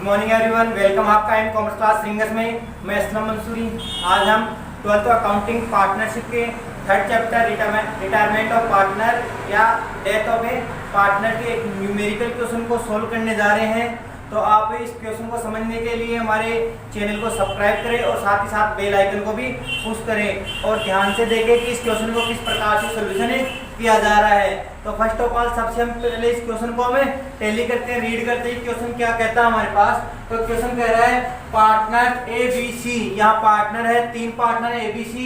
Good morning everyone, welcome आपका in commerce class ringers में। मैं असलम मंसूरी। आज हम 12th अकाउंटिंग पार्टनरशिप के third chapter retirement of partner या डेथ ऑफ ए पार्टनर के एक न्यूमेरिकल क्वेश्चन को सोल्व करने जा रहे हैं। तो आप इस क्वेश्चन को समझने के लिए हमारे चैनल को सब्सक्राइब करें और साथ ही साथ बेल आइकन को भी पुश करें और ध्यान से देखें कि इस क्वेश्चन को किस प्रकार से सोल्यूशन किया जा रहा है। तो फर्स्ट ऑफ ऑल सबसे हम पहले इस क्वेश्चन को हमें टैली करते हैं, रीड करते हैं। क्वेश्चन क्या कहता है हमारे पास। तो क्वेश्चन कह रहा है पार्टनर ए बी सी, यहाँ पार्टनर है, तीन partner A B C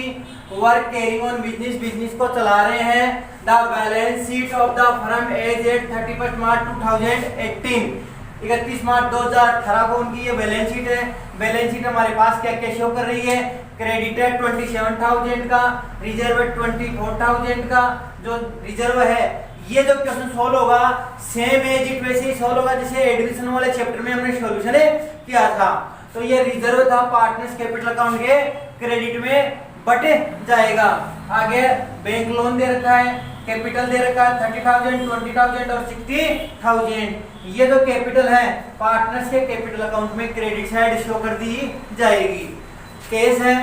work carrying on business को चला रहे हैं। The balance sheet of the firm as at 31 मार्च 2018, 31 मार्च 2018 को उनकी ये बैलेंस शीट है। बैलेंस शीट हमारे पास क्या क्या शो कर रही है। क्रेडिटर 27,000 का, रिजर्व 24,000 का। जो रिजर्व है, ये जो क्वेश्चन सोल्व होगा सेम एज इट वैसे ही सोल्व होगा जैसे एडमिशन वाले चैप्टर में हमने सॉल्यूशन किया था। तो ये रिजर्व था पार्टनर्स कैपिटल अकाउंट के क्रेडिट में बट जाएगा। आगे बैंक लोन दे रखा है, कैपिटल दे रखा है 30,000, 20,000 और 60,000। ये जो कैपिटल है पार्टनर्स के कैपिटल अकाउंट में क्रेडिट साइड शो कर दी जाएगी। केस है,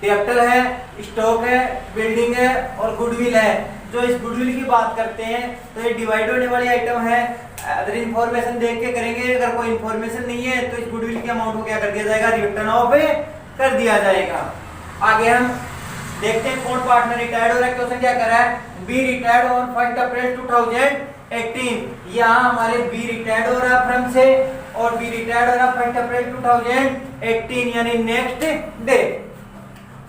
डेब्टर है, स्टॉक है, बिल्डिंग है और गुडविल है। जो इस गुडविल की बात करते हैं तो ये डिवाइड होने वाली आइटम है। अदर इन्फॉर्मेशन देख के करेंगे। अगर कोई इन्फॉर्मेशन नहीं है तो इस गुडविल के अमाउंट को क्या कर दिया जाएगा, रिटर्न ऑफ कर दिया जाएगा। आगे हम देखते हैं कौन पार्टनर रिटायर्ड हो रहा है। क्वेश्चन क्या कर रहा है, बी रिटायर्ड ऑन 1 अप्रैल 2018। यहाँ हमारे बी रिटायर्ड हो रहा है फ्रम से और बी रिटायर्ड हो रहा है 1 अप्रैल 2018 यानी नेक्स्ट डे।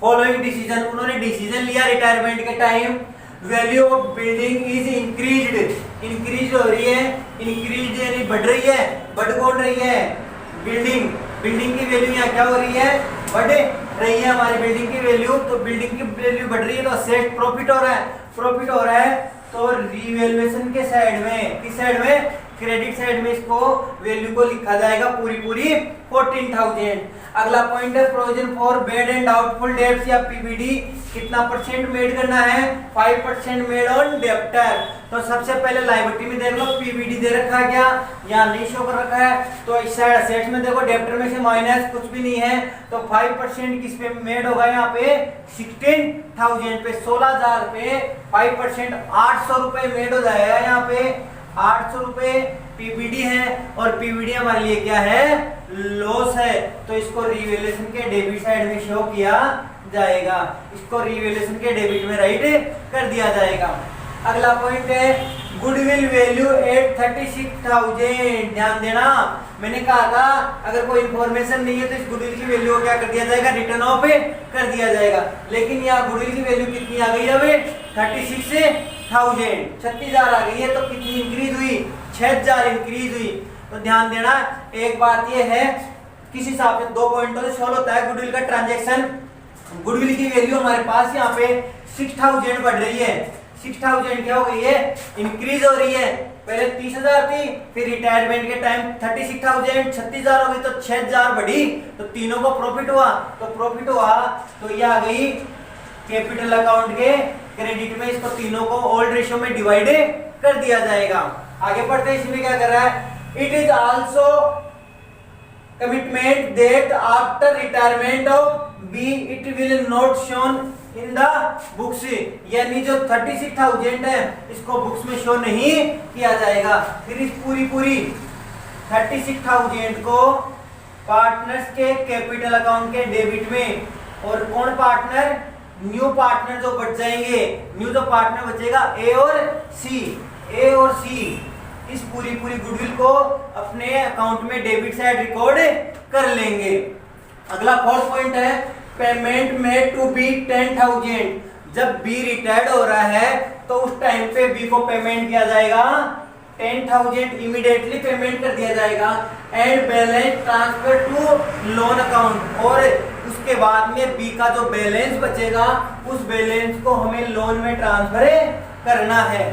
फॉलोइंग डिसीजन, उन्होंने डिसीजन लिया रिटायरमेंट के time. Value of building is increase हो रही है, इंक्रीज यानी बढ़ रही है, बढ़ रही है। बिल्डिंग की वैल्यू यहाँ क्या हो रही है, बढ़ रही है हमारी बिल्डिंग की वैल्यू। तो बिल्डिंग की वैल्यू बढ़ रही है तो असेट प्रॉफिट हो रहा है। तो रिवैल्यूएशन के साइड में, किस साइड में, क्रेडिट साइड में इसको वैल्यू को लिखा जाएगा पूरी 14,000। अगला पॉइंट है provision for bed and doubtful debts या पीबीडी कितना परसेंट मेड करना है, 5% मेड ऑन डेब्टर। तो सबसे पहले लायबिलिटी में देख लो पीबीडी दे रखा है क्या, यहाँ नहीं शो कर रखा है। तो इस साइड असेट्स में देखो डेब्टर में से माइनस कुछ भी नहीं है तो 5% किस पे मेड होगा, यहाँ पे 16,000 पे, 16,000 पे 5% 800 रुपए मेड हो जाएगा। यहाँ पे 800 रुपए पीबीडी है और पीबीडी हमारे लिए क्या है, लॉस है। तो इसको रिवैल्यूएशन के डेबिट साइड में शो किया जाएगा, इसको रिवैल्यूएशन के डेबिट में राइट कर दिया जाएगा। अगला पॉइंट है गुडविल वैल्यू एट 36,000। ध्यान देना, मैंने कहा था अगर कोई इंफॉर्मेशन नहीं है तो इस गुडविल की वैल्यू को क्या कर दिया जाएगा, रिटर्न ऑफ कर दिया जाएगा। लेकिन यहाँ गुडविल की वैल्यू कितनी आ गई है, 36,000, 36,000 आ गई है। तो कितनी इंक्रीज हुई, 6,000 इंक्रीज हुई। तो ध्यान देना, एक बात ये है किस हिसाब से 2 पॉइंटों से सोल्व होता है गुडविल का ट्रांजैक्शन। गुडविल की वैल्यू हमारे पास यहाँ पे 6,000 बढ़ रही है। 6,000 क्या हो गई है, इंक्रीज हो रही है। पहले 30,000 थी, फिर रिटायरमेंट के टाइम 36,000, 36,000 हो गई तो 6,000 बढ़ी। तो तीनों को प्रॉफिट हुआ, तो ये आ गई कैपिटल अकाउंट के क्रेडिट में। इसको तीनों को ओल्ड रेशियो में डिवाइड कर दिया जाएगा। आगे बढ़ते हैं, इसमें क्या कर रहा है, it is also commitment that after retirement of B it will not shown in the books. यानी जो 36,000 है इसको बुक्स में शो नहीं किया जाएगा। फिर इस पूरी 36,000 को पार्टनर्स के कैपिटल अकाउंट के डेबिट में, और कौन पार्टनर, न्यू पार्टनर जो बच जाएंगे, न्यू जो पार्टनर बचेगा ए और सी, इस पूरी गुडविल को अपने अकाउंट में डेबिट साइड रिकॉर्ड कर लेंगे। अगला फोर्थ पॉइंट है पेमेंट में टू बी 10,000। जब बी रिटायर्ड हो रहा है तो उस टाइम पे बी को पेमेंट किया जाएगा 10,000, इमीडिएटली पेमेंट कर दिया जाएगा। And balance transfer to loan account, और उसके बाद में बी का जो बैलेंस बचेगा उस बैलेंस को हमें लोन में ट्रांसफर करना है।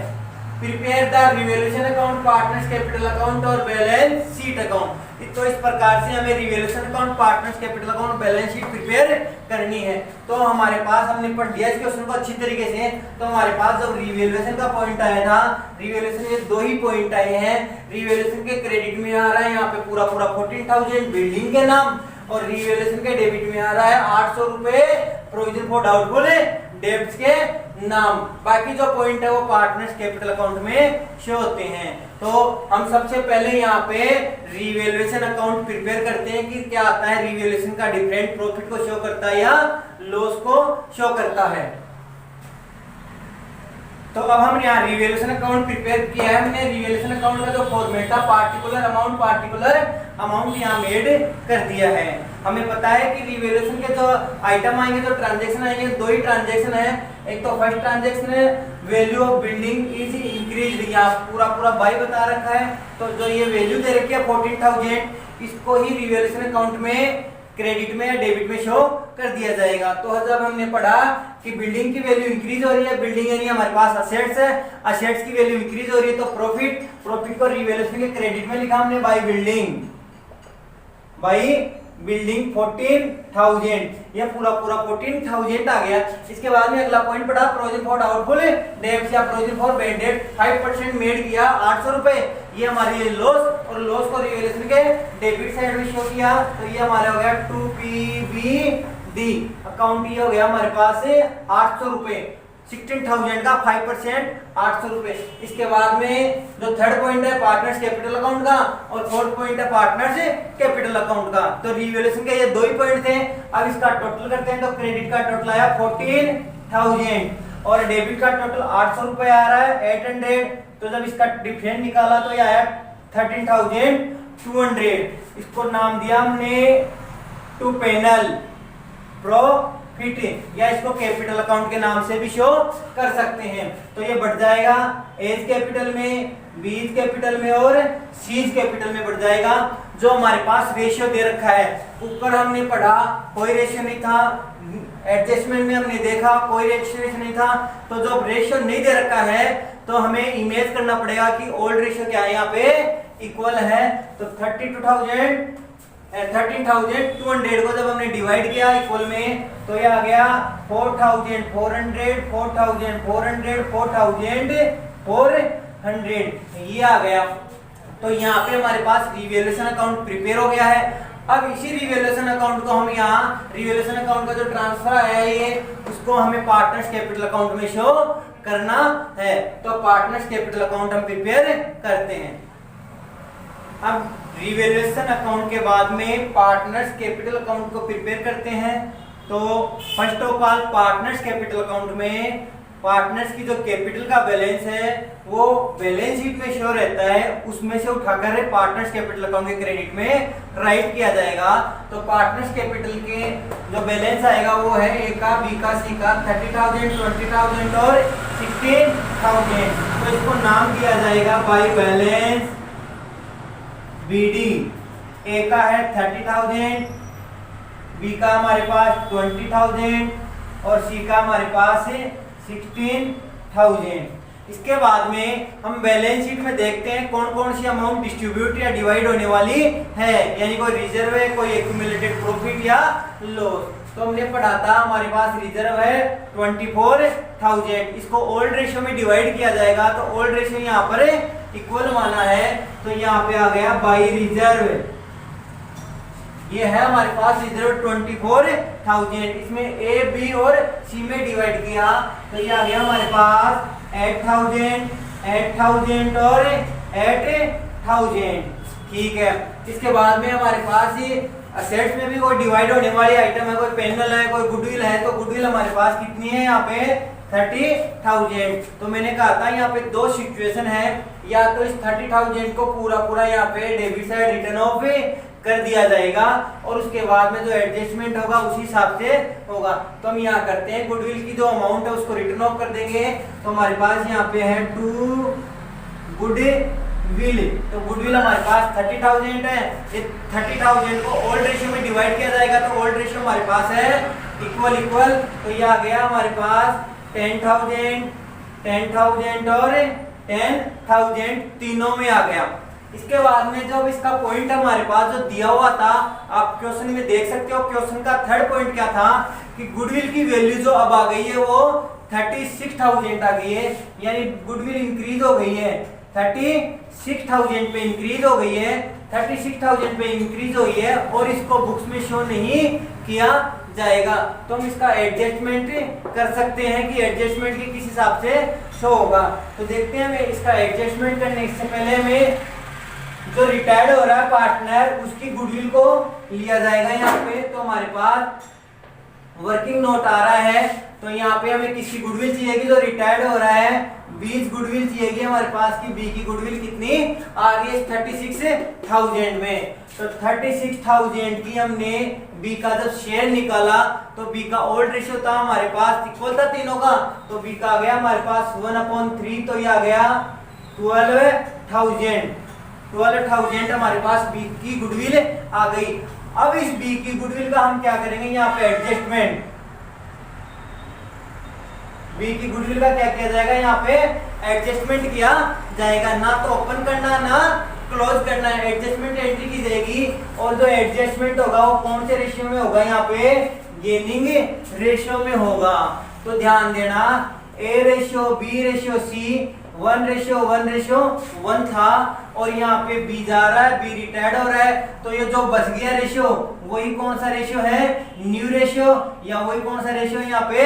Prepare the revaluation account, partners capital account और बैलेंस शीट अकाउंट। तो इस प्रकार से हमें revaluation account, partners capital account, balance sheet prepare करनी है। तो हमारे पास हमने पढ़ लिया इस क्वेश्चन को अच्छी तरीके से। तो हमारे पास जब रिवैल्यूएशन का पॉइंट आया था, रिवैल्यूएशन ये दो ही पॉइंट आए हैं। रिवैल्यूएशन के क्रेडिट में आ रहा है यहाँ पे पूरा 14,000 बिल्डिंग के नाम, और रिवैल्यूएशन के डेबिट में आ रहा है 800 रुपए प्रोविजन फॉर डाउटफुल डेब्ट्स के नाम। बाकी जो पॉइंट है वो पार्टनर्स कैपिटल अकाउंट में शो होते हैं। तो हम सबसे पहले यहाँ पे रिवैल्यूएशन अकाउंट प्रिपेयर करते हैं कि क्या आता है। रिवैल्यूएशन का डिफरेंट प्रॉफिट को शो करता है या लॉस को शो करता है। तो अब हम यहाँ रिवैल्यूएशन अकाउंट प्रिपेयर किया है हमने। रिवैल्यूएशन अकाउंट का जो फॉर्मेट था पार्टिकुलर अमाउंट यहाँ मेड कर दिया है। हमें पता है कि रिवैल्यूएशन के जो आइटम आएंगे, जो ट्रांजैक्शन आएंगे, दो ही ट्रांजैक्शन है। एक तो फर्स्ट ट्रांजैक्शन है value of building is increased, यहाँ पूरा बाई बता रखा है। तो जो ये वैल्यू दे रखी है 14,000, इसको ही रिवैल्यूएशन अकाउंट में क्रेडिट में या डेबिट में शो कर दिया जाएगा। तो जब हमने पढ़ा कि बिल्डिंग की वैल्यू इंक्रीज हो रही है, बिल्डिंग यानी हमारे पास असेट्स है, असेट्स की वैल्यू इंक्रीज हो रही है, तो प्रॉफिट को रिवैल्यूएशन के क्रेडिट में लिखा हमने बाय बिल्डिंग 14,000, ये पूरा 14,000 आ गया। इसके बाद में अगला पॉइंट पढ़ा प्रोविजन फॉर डाउटफुल डेब्ट्स या provision for bad debt 5% made किया 800 रुपए, ये हमारे लिए लॉस, और लॉस को रिवैल्यूएशन के डेबिट साइड में शो किया। तो ये हमारा हो गया 2PBD अकाउंट, ये हो गया हमारे पास 800 रुपए। 16,000 का 5% 800 रुपए। इसके बाद में जो थर्ड पॉइंट है पार्टनर्स कैपिटल अकाउंट का, और फोर्थ पॉइंट है पार्टनर्स कैपिटल अकाउंट का। तो रिवैल्यूएशन के ये दो ही पॉइंट थे। अब इसका टोटल करते हैं। तो क्रेडिट का टोटल आया 14,000 और डेबिट का टोटल 800 रुपए आ रहा है 800। तो जब इसका डिफरेंस निकाला तो ये आया 13,200। इसको नाम दिया हमने टू पैनल प्रॉफिट, या इसको कैपिटल अकाउंट के नाम से भी शो कर सकते हैं। तो ये बढ़ जाएगा एज कैपिटल में, बीज कैपिटल में और सीज कैपिटल में बढ़ जाएगा। जो हमारे पास रेशियो दे रखा है, ऊपर हमने पढ़ा कोई रेशियो नहीं था, एडजस्टमेंट में हमने देखा कोई रेशियो नहीं था। तो जो को नहीं दे रखा है तो हमें इमेज करना पड़ेगा कि ओल्ड रेशियो क्या है, यहाँ पे इक्वल है। तो 13,200 को जब हमने डिवाइड किया इक्वल में तो ये आ गया 4,400 4,400 4,400 ये आ गया। तो यहाँ पे हमारे पास रिवैल्यूएशन अकाउंट प्रिपेयर हो गया है। अब इसी रिवैल्यूएशन अकाउंट को हम यहाँ रिवैल्यूएशन अकाउंट का जो ट्रांसफर है ये उसको हमें पार्टनर्स कैपिटल अकाउंट में शो करना है। तो पार्टनर्स कैपिटल अकाउंट हम प्रिपेयर करते हैं। अब रिवैल्यूएशन अकाउंट के बाद में पार्टनर्स कैपिटल अकाउंट को प्रिपेयर करते हैं। तो first of all partners capital account में पार्टनर्स की जो कैपिटल का बैलेंस है वो बैलेंस शीट में शो रहता है, उसमें से उठाकर पार्टनर्स कैपिटल अकाउंट के क्रेडिट में राइट किया जाएगा। तो पार्टनर्स कैपिटल के जो बैलेंस आएगा वो है ए का, बी का, सी का 30,000 20,000 और 16,000। तो इसको नाम दिया जाएगा बाय बैलेंस बीडी। ए का है 30,000, बी का हमारे पास 20,000 और सी का हमारे पास है 16,000। इसके बाद में हम बैलेंस शीट में देखते हैं कौन कौन सी अमाउंट डिस्ट्रीब्यूट या डिवाइड होने वाली है, यानी कोई रिजर्व है, कोई एक्यूमुलेटेड प्रॉफिट या लॉस। तो हमने पढ़ा था हमारे पास रिजर्व है 24,000, इसको ओल्ड रेशियो में डिवाइड किया जाएगा। तो ओल्ड रेशियो यहाँ पर इक्वल माना है, तो यहाँ पे आ गया बाई रिजर्व। ये है हमारे पास रिजर्व 24,000, इसमें ए, बी और सी में डिवाइड किया तो ये आ गया हमारे पास 8,000 और 8,000। ठीक है। इसके बाद में हमारे पास ये असेट्स में भी कोई डिवाइड होने वाली आइटम है, कोई पैनल है, कोई गुडविल है। तो गुडविल हमारे पास कितनी है यहाँ पे 30,000। तो मैंने कहा था यहाँ पे दो सिचुएशन है, या तो इस 30,000 को पूरा यहाँ पे डेबिट साइड रिटर्न ऑफ कर दिया जाएगा और उसके बाद में जो एडजस्टमेंट होगा उसी हिसाब से होगा। तो हम यहाँ करते हैं गुडविल की जो अमाउंट है उसको रिटर्न ऑफ कर देंगे। तो हमारे पास यहाँ पे है टू गुडविल। तो गुडविल हमारे पास 30,000 है, ये 30,000 को ओल्ड रेशियो में डिवाइड किया जाएगा। तो ओल्ड रेशियो हमारे पास है इक्वल। तो ये आ गया हमारे पास 10,000 और 10,000 तीनों में आ गया। इसके बाद में जब इसका पॉइंट हमारे पास जो दिया हुआ था, आप क्वेश्चन में देख सकते हो, क्वेश्चन का थर्ड पॉइंट क्या था कि गुडविल की वैल्यू जो अब आ गई है वो 36,000 आ गई है, यानी गुडविल इंक्रीज हो गई है, 36,000 पे इंक्रीज हो गई है, 36,000 पे इंक्रीज हुई है और इसको बुक्स में शो नहीं किया जाएगा। तो हम इसका एडजस्टमेंट कर सकते हैं कि एडजस्टमेंट के किस हिसाब से शो होगा। तो देखते हैं हमें इसका एडजस्टमेंट करने से पहले हमें जो रिटायर्ड हो रहा है पार्टनर उसकी गुडविल को लिया जाएगा यहाँ पे। तो हमारे पास वर्किंग नोट आ रहा है, तो यहाँ पे हमें किसकी गुडविल चाहिएगी, जो रिटायर्ड हो रहा है 20 गुडविल चाहिएगी हमारे पास की। बी की गुडविल कितनी आ गई है 36,000 में। तो 36,000 की हमने बी का जब शेयर निकाला तो बी का ओल्ड रेशियो था हमारे पास, इक्वल था तीनों का, तो बी का आ गया हमारे पास 1/3, तो ये आ गया 12,000 हमारे पास बी की गुडविल आ गई। अब इस बी की गुडविल का हम क्या करेंगे, यहाँ पे एडजस्टमेंट, बी की गुडविल का क्या किया जाएगा, यहाँ पे एडजस्टमेंट किया जाएगा, ना तो ओपन करना ना क्लोज करना है, एडजस्टमेंट एंट्री की जाएगी। और जो एडजस्टमेंट होगा वो कौन से रेशियो में होगा, यहाँ पे गेनिंग रेशियो में होगा। तो ध्यान देना, A ratio B ratio C 1:1:1 था और यहाँ पे बी जा रहा है, बी रिटायर्ड हो रहा है, तो ये जो बच गया रेशियो वही कौन सा रेशियो है, न्यू रेशियो, या वही कौन सा रेशियो यहाँ पे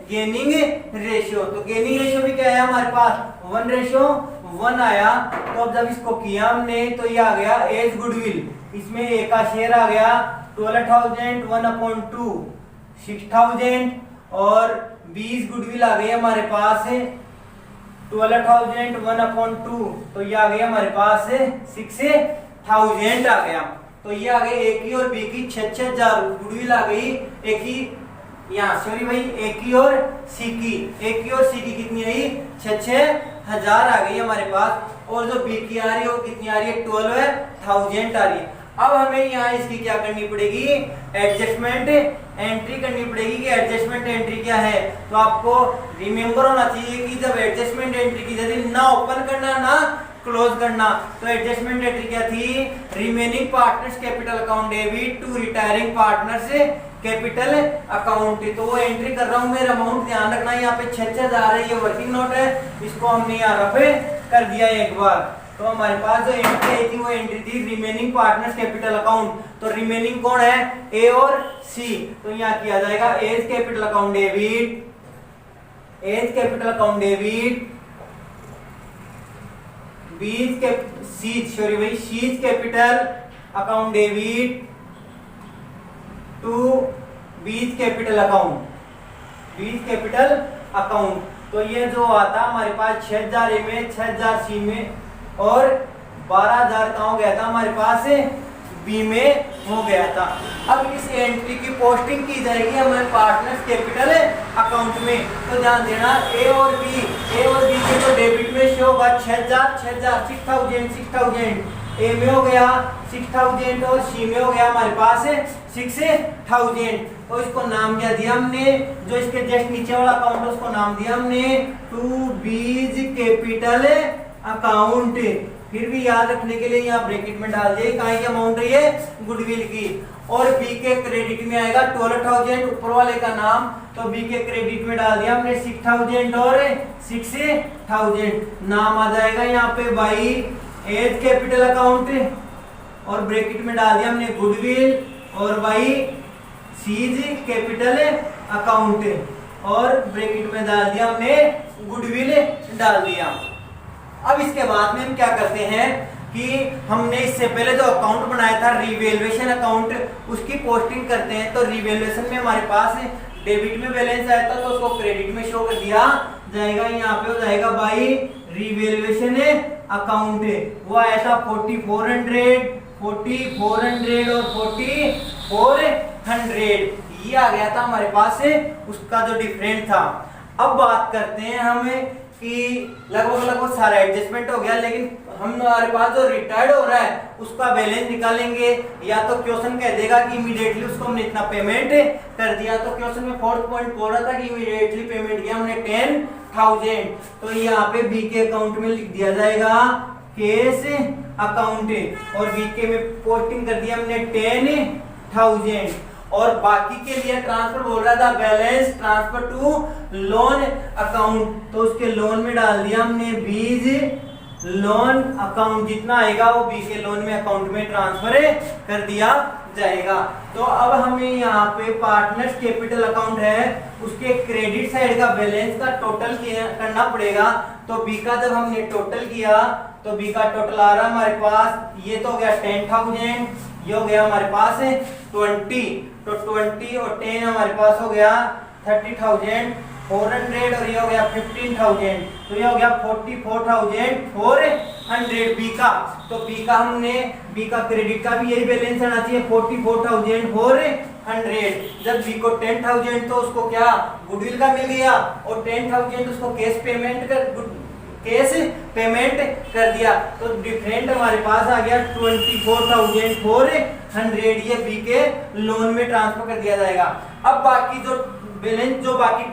गेनिंग रेशियो। तो गेनिंग रेशियो भी क्या है हमारे पास 1:1 आया। तो अब जब इसको किया हमने तो ये आ गया एज गुडविल, इसमें ए का शेयर आ गया 12,000 1/2 6,000 और 20 गुडविल आ गई हमारे पास 12,000 1/2, तो ये आ गया हमारे पास 6,000 आ गया। तो ये आ गई ए की और बी की 6,000 गुडविल आ गई, ए की यहाँ सॉरी भाई ए की और सी की, ए की और सी की कितनी आई 6,000 आ गई हमारे पास। और जो बी की आ रही है वो कितनी आ रही है 12,000 आ रही है। अब हमें यहाँ इसकी क्या करनी पड़ेगी, एडजस्टमेंट एंट्री करनी पड़ेगी कि एडजस्टमेंट एंट्री क्या है। तो आपको रिमेंबर होना चाहिए कि जब एडजस्टमेंट एंट्री की जाती है ना ओपन करना ना क्लोज करना। तो एडजस्टमेंट एंट्री क्या थी, remaining partners capital account debit to retiring partners capital account. तो वो एंट्री कर रहा हूँ, मेरा अमाउंट ध्यान रखना, यहाँ पे 6,000 है, ये वर्किंग नोट है, इसको हमने यहाँ रफे कर दिया एक बार। तो हमारे पास जो एंट्री आई थी वो एंट्री थी रिमेनिंग पार्टनर्स कैपिटल अकाउंट। तो रिमेनिंग कौन है, ए और सी, तो यहाँ किया जाएगा A's capital account debit, A's capital account debit, C's capital account debit to B's capital account, B's capital account. तो ये जो आता हमारे पास 6,000 ए में 6,000 सी में और 12,000 कहाँ हो गया था हमारे पास बी में हो गया था। अब इस एंट्री की पोस्टिंग की जाएगी हमारे पार्टनर्स कैपिटल अकाउंट में। तो ध्यान देना ए और बी के तो डेबिट में शो होगा 6,000 6,000 ए में हो गया 6,000 और सी में हो गया हमारे पास 6,000। तो इसको नाम क्या दिया हमने, जो इसके जस्ट नीचे वाला अकाउंट है उसको नाम दिया हमने टू बीज कैपिटल अकाउंट। फिर भी याद रखने के लिए यहाँ ब्रैकेट में डाल दिए कहाँ की अमाउंट है ये, गुडविल की। और बी के क्रेडिट में आएगा 12,000 ऊपर वाले का नाम, तो बी के क्रेडिट में डाल दिया हमने 6,000 और 6,000। नाम आ जाएगा यहाँ पे बाई एज कैपिटल अकाउंट और ब्रैकेट में डाल दिया हमने गुडविल और बाई सीज कैपिटल अकाउंट और ब्रैकेट में डाल दिया हमने गुडविल डाल दिया। अब इसके बाद में हम क्या करते हैं कि हमने इससे पहले जो अकाउंट बनाया था रिवैल्यूएशन अकाउंट, उसकी पोस्टिंग करते हैं। तो रिवैल्यूएशन में हमारे पास डेबिट में बैलेंस आया था तो उसको क्रेडिट में शो कर दिया जाएगा, यहाँ पे हो जाएगा बाई रिवैल्यूएशन अकाउंट। वो आया था 4,400 और 4,400, ये आ गया था हमारे पास उसका जो डिफरेंट था। अब बात करते हैं हमें कि लगभग सारा एडजस्टमेंट हो गया, लेकिन हमारे पास जो रिटायर्ड हो रहा है उसका बैलेंस निकालेंगे। या तो क्वेश्चन कह देगा कि इमीडिएटली उसको हमने इतना पेमेंट कर दिया, तो क्वेश्चन में 4th पॉइंट बोल रहा था कि इमीडिएटली पेमेंट किया हमने 10,000। तो यहाँ पे बी के अकाउंट में लिख दिया जाएगा केस अकाउंट और बीके में पोस्टिंग कर दिया हमने 10,000 और बाकी के लिए ट्रांसफर बोल रहा था balance transfer to loan account, तो उसके लोन में डाल दिया हमने 20 लोन अकाउंट, जितना आएगा वो बी के लोन में अकाउंट में ट्रांसफर कर दिया जाएगा। तो अब हमें यहाँ पे पार्टनर्स कैपिटल अकाउंट है उसके क्रेडिट साइड का बैलेंस का टोटल करना पड़ेगा। तो बी का जब हमने टोटल किया तो बी का टोटल आ रहा हमारे पास, ये तो हो गया 10,000, ये हो गया हमारे पास 20, तो 20 और 10 हमारे पास हो गया 30,400 और ये हो गया 15,000, तो ये हो गया 44,400 बी का। तो बी का हमने बी का क्रेडिट का भी यही बैलेंस आना चाहिए 44,400। जब बी को 10,000 तो उसको क्या गुडविल का मिल गया और 10,000 उसको कैश पेमेंट कर दिया, तो डिफरेंट हमारे पास आ गया 24,400, ये बी के लोन में ट्रांसफर कर दिया जाएगा। अब बाकी जो बैलेंस जो बाकी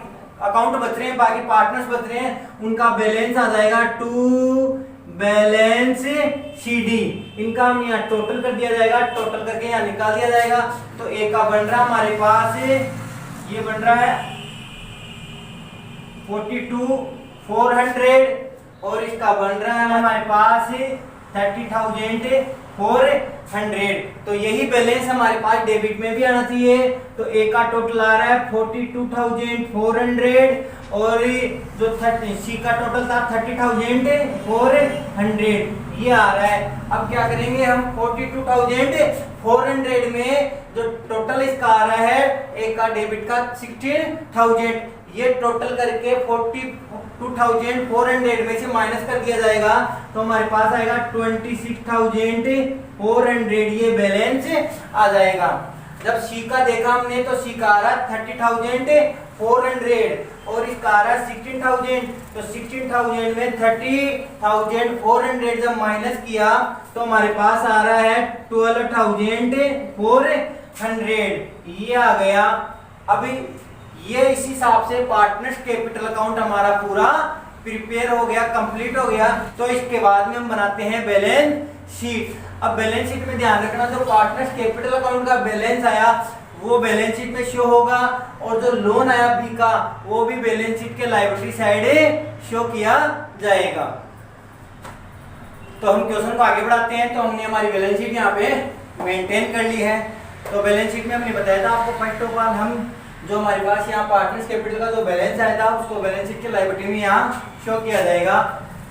अकाउंट बच रहे हैं, बाकी पार्टनर्स बच रहे हैं, उनका बैलेंस आ जाएगा टू बैलेंस सीडी, इनका हम यहाँ टोटल कर दिया जाएगा, टोटल करके यहाँ निकाल दिया जाएगा। तो ए का बन रहा हमारे पास ये बन रहा है 42,400 और इसका बन रहा है हमारे पास 30,400। तो यही बैलेंस हमारे पास डेबिट में भी आना चाहिए। तो ए का टोटल आ रहा है 42,400 और जो सी का टोटल था 30,400 ये आ रहा है। अब क्या करेंगे हम 42,400 में जो टोटल इसका आ रहा है ए का डेबिट का 16,000, ये टोटल करके 42,400 में से माइनस कर दिया जाएगा तो हमारे पास आएगा 26,400, ये बैलेंस आ जाएगा। जब सी का देखा हमने तो सी का आ रहा 30,400 और इसका आ रहा 16,000, तो 16,000 में 30,400 जब माइनस किया तो हमारे पास आ रहा है 12,400, ये आ गया। अभी ये इस हिसाब से पार्टनर्स कैपिटल अकाउंट हमारा पूरा प्रिपेयर हो गया, कंप्लीट हो गया। तो इसके बाद में हम बनाते हैं बैलेंस शीट। अब बैलेंस शीट में ध्यान रखना, जो पार्टनर्स कैपिटल अकाउंट का बैलेंस आया वो बैलेंस शीट में शो होगा और जो लोन आया बी का वो भी बैलेंस शीट के लायबिलिटी साइड शो किया जाएगा। तो हम क्वेश्चन को आगे बढ़ाते हैं। तो हमने हमारी बैलेंस शीट यहाँ पे मेंटेन कर ली है। तो बैलेंस शीट में हमने बताया था आपको फर्स्ट ऑफ ऑल हम जो हमारे पास यहाँ पार्टनर्स कैपिटल का जो बैलेंस आया था उसको बैलेंस शीट के लायबिलिटी में यहाँ शो किया जाएगा।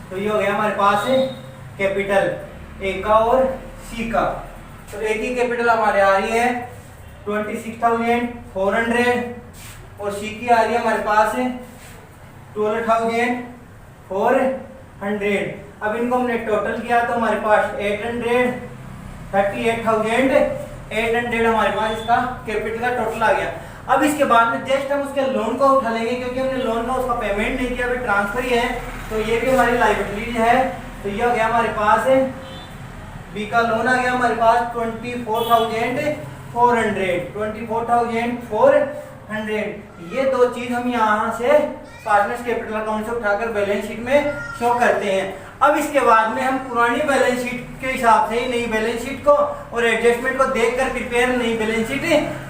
तो ये हो गया हमारे पास कैपिटल ए का और सी का। तो ए की कैपिटल हमारे आ रही है 26,400 और सी की आ रही है हमारे पास 12,400। अब इनको हमने टोटल किया तो हमारे पास 38,800 हमारे पास इसका कैपिटल का टोटल आ गया। अब इसके बाद में जस्ट हम उसके लोन को उठा लेंगे क्योंकि हमने लोन का उसका पेमेंट नहीं किया, अभी ट्रांसफर ही है। तो ये भी हमारी लायबिलिटी है। तो ये हो गया हमारे पास बी का लोन आ गया हमारे पास 24,400। ये दो चीज हम यहाँ से पार्टनर्स कैपिटल अकाउंट से उठाकर बैलेंस शीट में शो करते हैं। अब इसके बाद में हम पुरानी बैलेंस शीट के हिसाब से ही नई बैलेंस शीट को और एडजस्टमेंट को देखकर प्रिपेयर नई बैलेंस शीट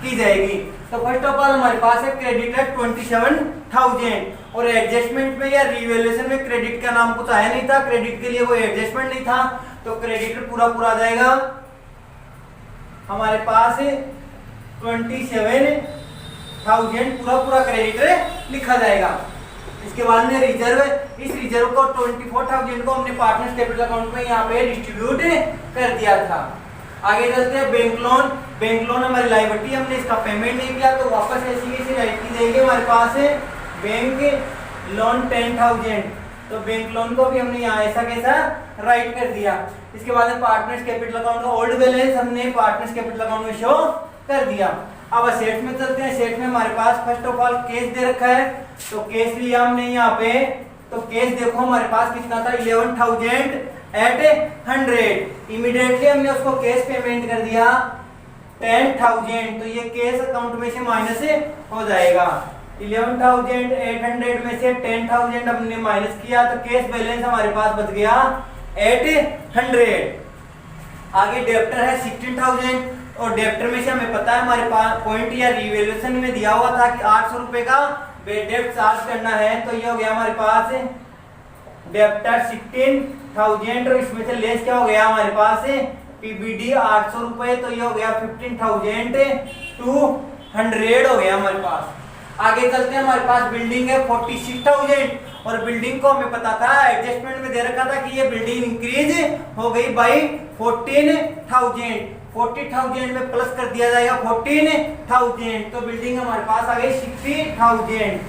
की जाएगी। तो फर्स्ट ऑफ ऑल हमारे पास है क्रेडिट है 27,000 और एडजस्टमेंट में या रिवैल्यूएशन में क्रेडिट का नाम कुछ आया नहीं था, क्रेडिट के लिए वो एडजस्टमेंट नहीं था। तो क्रेडिट पूरा आ जाएगा हमारे पास 27,000 पूरा क्रेडिट लिखा जाएगा। इसके बाद में रिजर्व, इस रिजर्व को 24,000 को हमने पार्टनर्स कैपिटल अकाउंट में यहाँ पे डिस्ट्रीब्यूट कर दिया था। आगे चलते हैं बैंक लोन। बैंक लोन हमारी लायबिलिटी, हमने इसका पेमेंट नहीं किया तो वापस ऐसी राइट की जाएगी हमारे पास है बैंक लोन 10,000। तो बैंक लोन को भी हमने यहाँ ऐसा कैसा राइट कर दिया। इसके बाद में पार्टनर्स कैपिटल अकाउंट का ओल्ड बैलेंस हमने पार्टनर्स कैपिटल अकाउंट में शो कर दिया। अब असेट्स में चलते हैं। असेट्स में हमारे पास फर्स्ट ऑफ ऑल कैश दे रखा है तो कैश लिया हमने यहाँ पे। तो कैश देखो हमारे पास कितना था 11,800। इमीडिएटली हमने उसको कैश पेमेंट कर दिया 10,000। तो ये कैश अकाउंट में से माइनस हो जाएगा। 11,800 में से 10,000 हमने माइनस किया तो कैश बैलेंस हमारे पास बच गया 800। आगे डेप्टर है 16,000 और डेप्टर में से हमें पता है हमारे पास पॉइंट या रिवैल्यूएशन में दिया हुआ था कि 800 रुपए का डेप्ट चार्ज करना है, तो ये हो गया हमारे पास डेप्टर 16,000 और इसमें से लेस क्या हो गया हमारे पास पीबीडी 800 रुपए, तो ये हो गया 15,200 हो गया हमारे पास। आगे चलते हैं, हमारे पास बिल्डिंग है 46,000 और बिल्डिंग को हमें पता था एडजस्टमेंट में दे रखा था कि ये बिल्डिंग इंक्रीज हो गई बाई 14,000। 40,000 में प्लस कर दिया जाएगा 14,000, तो बिल्डिंग हमारे पास आ गई 60,000।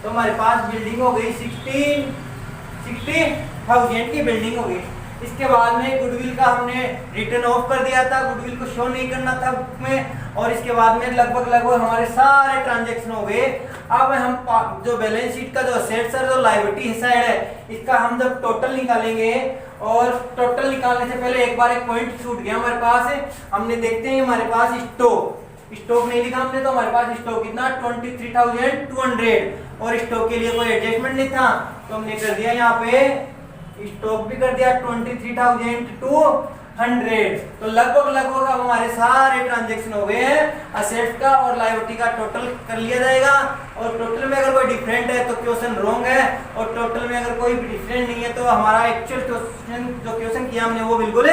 तो हमारे पास बिल्डिंग हो गई 60,000 की बिल्डिंग हो गई। इसके बाद में गुडविल का हमने रिटर्न ऑफ कर दिया था, गुडविल को शो नहीं करना था बुक में, और इसके बाद में लगभग हमारे सारे ट्रांजैक्शन हो गए। अब हम जो बैलेंस शीट का जो असेट्स और जो लायबिलिटी साइड है इसका हम जब टोटल निकालेंगे, और टोटल निकालने से पहले एक बार एक पॉइंट छूट गया हमारे पास हमने देखते हैं हमारे पास स्टॉक नहीं लिखा हमने, तो हमारे पास स्टॉक कितना 23,200 और स्टॉक के लिए कोई एडजस्टमेंट नहीं था, तो हमने कर दिया यहाँ पे स्टॉक भी कर दिया 23,200। तो लगभग अब हमारे सारे ट्रांजैक्शन हो गए हैं, असेट्स का और लायबिलिटी का टोटल कर लिया जाएगा, और टोटल में अगर कोई डिफरेंट है तो क्वेश्चन रॉन्ग है, और टोटल में अगर कोई भी डिफरेंट नहीं है तो हमारा एक्चुअल क्वेश्चन किया हमने वो बिल्कुल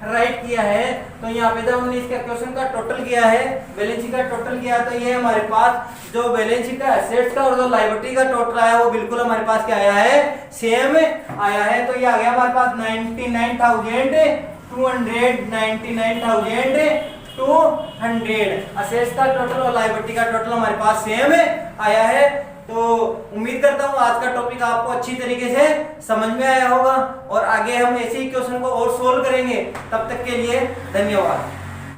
राइट किया है। तो यहाँ पे जब हमने इसका क्वेश्चन का टोटल किया है, बैलेंस शीट का टोटल किया, तो ये हमारे पास जो बैलेंस शीट का एसेट्स का और जो लायबिलिटी का टोटल आया वो बिल्कुल हमारे पास क्या आया है, सेम आया है। तो ये आ गया हमारे पास 99,200 असेट्स का टोटल और लायबिलिटी का टोटल हमारे पास सेम आया है। तो उम्मीद करता हूँ आज का टॉपिक आपको अच्छी तरीके से समझ में आया होगा, और आगे हम ऐसे ही क्वेश्चन को और सोल्व करेंगे। तब तक के लिए धन्यवाद।